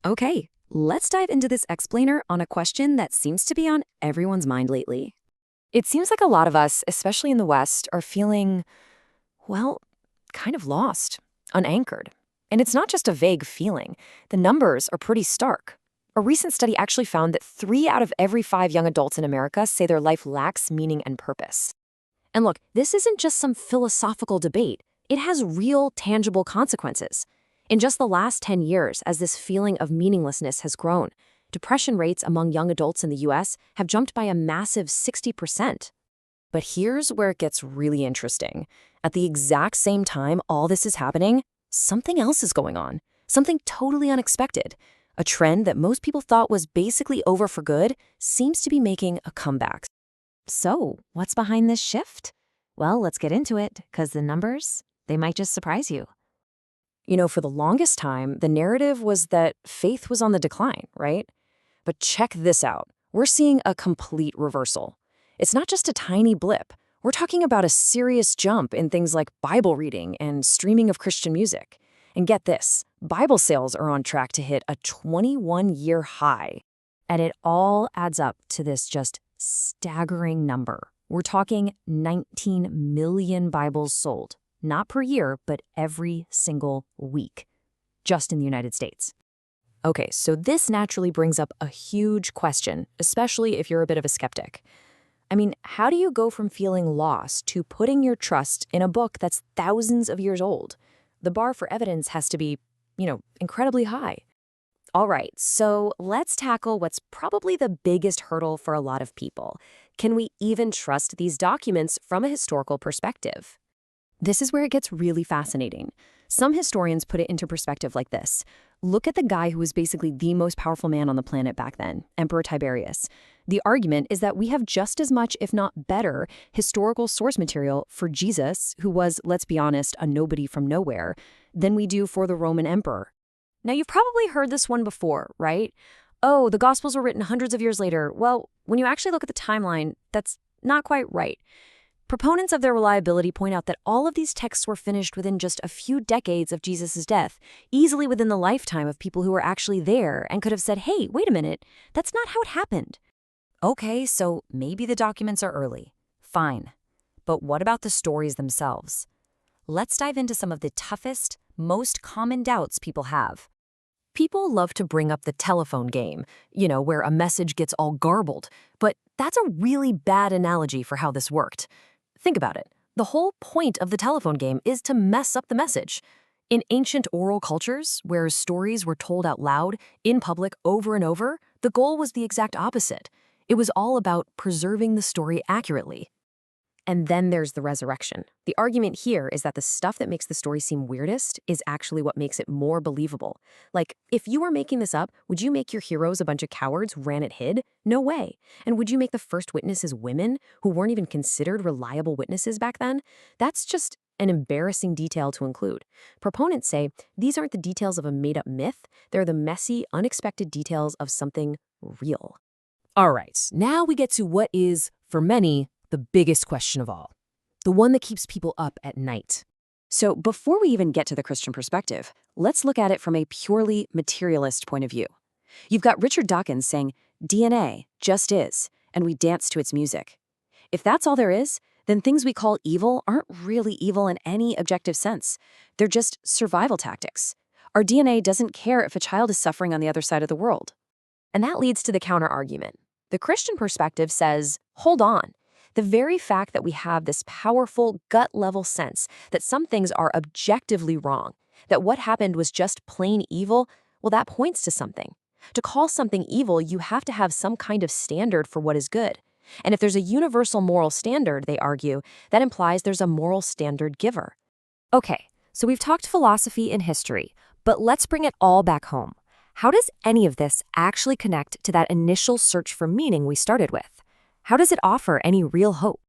Okay, let's dive into this explainer on a question that seems to be on everyone's mind lately. It seems like a lot of us, especially in the West, are feeling, well, kind of lost, unanchored. And it's not just a vague feeling. The numbers are pretty stark. A recent study actually found that 3 out of every 5 young adults in America say their life lacks meaning and purpose. And look, this isn't just some philosophical debate. It has real, tangible consequences. In just the last 10 years, as this feeling of meaninglessness has grown, depression rates among young adults in the US have jumped by a massive 60%. But here's where it gets really interesting. At the exact same time all this is happening, something else is going on. Something totally unexpected. A trend that most people thought was basically over for good seems to be making a comeback. So, what's behind this shift? Well, let's get into it, because the numbers, they might just surprise you. For the longest time, the narrative was that faith was on the decline, right? But check this out. We're seeing a complete reversal. It's not just a tiny blip. We're talking about a serious jump in things like Bible reading and streaming of Christian music. And get this, Bible sales are on track to hit a 21-year high. And it all adds up to this just staggering number. We're talking 19 million Bibles sold. Not per year, but every single week, just in the United States. Okay, so this naturally brings up a huge question, especially if you're a bit of a skeptic. I mean, how do you go from feeling lost to putting your trust in a book that's thousands of years old? The bar for evidence has to be, incredibly high. All right, so let's tackle what's probably the biggest hurdle for a lot of people. Can we even trust these documents from a historical perspective? This is where it gets really fascinating. Some historians put it into perspective like this. Look at the guy who was basically the most powerful man on the planet back then, Emperor Tiberius. The argument is that we have just as much, if not better, historical source material for Jesus, who was, let's be honest, a nobody from nowhere, than we do for the Roman emperor. Now, you've probably heard this one before, right? Oh, the Gospels were written hundreds of years later. Well, when you actually look at the timeline, that's not quite right. Proponents of their reliability point out that all of these texts were finished within just a few decades of Jesus' death, easily within the lifetime of people who were actually there and could have said, hey, wait a minute, that's not how it happened. Okay, so maybe the documents are early. Fine. But what about the stories themselves? Let's dive into some of the toughest, most common doubts people have. People love to bring up the telephone game, where a message gets all garbled, but that's a really bad analogy for how this worked. Think about it. The whole point of the telephone game is to mess up the message. In ancient oral cultures, where stories were told out loud, in public, over and over, the goal was the exact opposite. It was all about preserving the story accurately. And then there's the resurrection. The argument here is that the stuff that makes the story seem weirdest is actually what makes it more believable. Like, if you were making this up, would you make your heroes a bunch of cowards who ran it hid? No way. And would you make the first witnesses women who weren't even considered reliable witnesses back then? That's just an embarrassing detail to include. Proponents say these aren't the details of a made-up myth. They're the messy, unexpected details of something real. All right, now we get to what is, for many, the biggest question of all, the one that keeps people up at night. So before we even get to the Christian perspective, let's look at it from a purely materialist point of view. You've got Richard Dawkins saying, DNA just is, and we dance to its music. If that's all there is, then things we call evil aren't really evil in any objective sense. They're just survival tactics. Our DNA doesn't care if a child is suffering on the other side of the world. And that leads to the counter-argument. The Christian perspective says, hold on. The very fact that we have this powerful gut-level sense that some things are objectively wrong, that what happened was just plain evil, well, that points to something. To call something evil, you have to have some kind of standard for what is good. And if there's a universal moral standard, they argue, that implies there's a moral standard giver. Okay, so we've talked philosophy and history, but let's bring it all back home. How does any of this actually connect to that initial search for meaning we started with? How does it offer any real hope?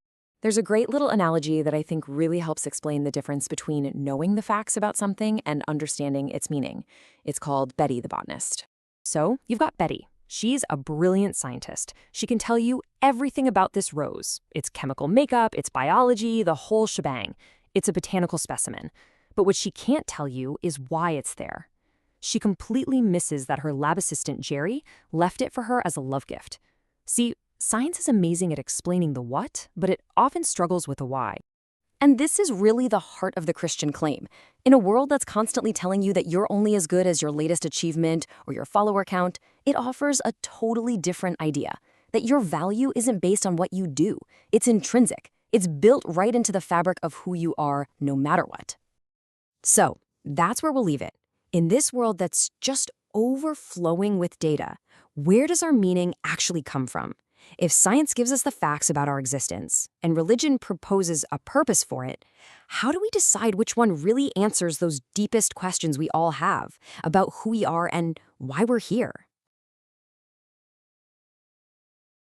There's a great little analogy that I think really helps explain the difference between knowing the facts about something and understanding its meaning. It's called Betty the botanist. So, you've got Betty. She's a brilliant scientist. She can tell you everything about this rose. Its chemical makeup, its biology, the whole shebang. It's a botanical specimen. But what she can't tell you is why it's there. she completely misses that her lab assistant, Jerry, left it for her as a love gift. See, science is amazing at explaining the what, but it often struggles with the why. And this is really the heart of the Christian claim. In a world that's constantly telling you that you're only as good as your latest achievement or your follower count, it offers a totally different idea, that your value isn't based on what you do. It's intrinsic. It's built right into the fabric of who you are, no matter what. So, that's where we'll leave it. In this world that's just overflowing with data, where does our meaning actually come from? If science gives us the facts about our existence, and religion proposes a purpose for it, how do we decide which one really answers those deepest questions we all have about who we are and why we're here?